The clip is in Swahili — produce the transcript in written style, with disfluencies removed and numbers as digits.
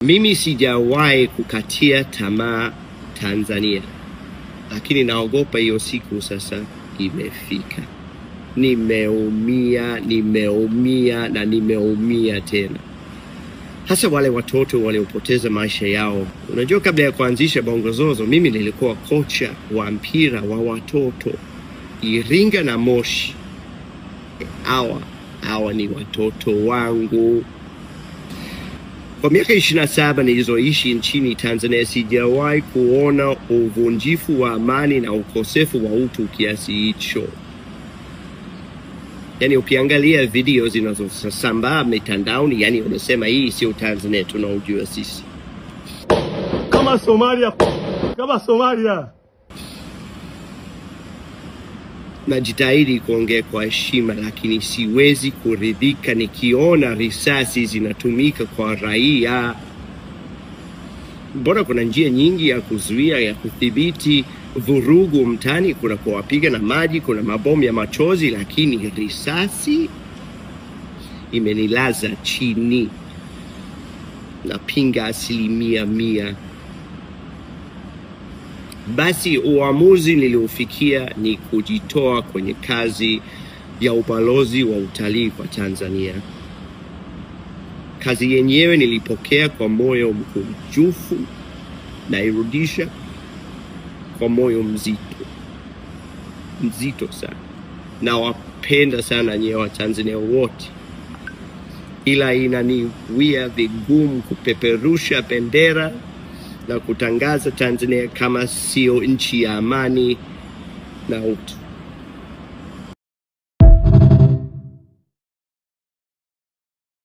Mimi sijawahi kukatia tamaa Tanzania, lakini naogopa hiyo siku sasa imefika. Nimeumia na nimeumia tena. Hasa wale watoto waliopoteza maisha yao. Unajua, kabla ya kuanzisha Bongo Zozo, mimi nilikuwa kocha wa mpira wa watoto Iringa na Moshi. Hawa ni watoto wangu. Kwa miaka 27 nilizoishi nchini Tanzania, sijawahi kuona uvunjifu wa amani na ukosefu wa utu kiasi hicho. Yani ukiangalia video zinazosambaa mitandaoni, yani unasema hii sio Tanzania tunaojua sisi. Kama Somalia. Najitahidi kuongea kwa heshima, lakini siwezi kuridhika nikiona risasi zinatumika kwa raia. Mbona kuna njia nyingi ya kuzuia, ya kudhibiti vurugu mtani? Kuna kuwapiga na maji, kuna mabomu ya machozi, lakini risasi imenilaza chini. Napinga 100%. Basi uamuzi niliofikia ni kujitoa kwenye kazi ya ubalozi wa utalii kwa Tanzania. Kazi yenyewe nilipokea kwa moyo mkunjufu, na irudisha kwa moyo mzito sana. Na wapenda sana nyewe wa Tanzania wote, ila inaniwia vigumu kupeperusha bendera na kutangaza Tanzania kama sio nchi ya amani na utu.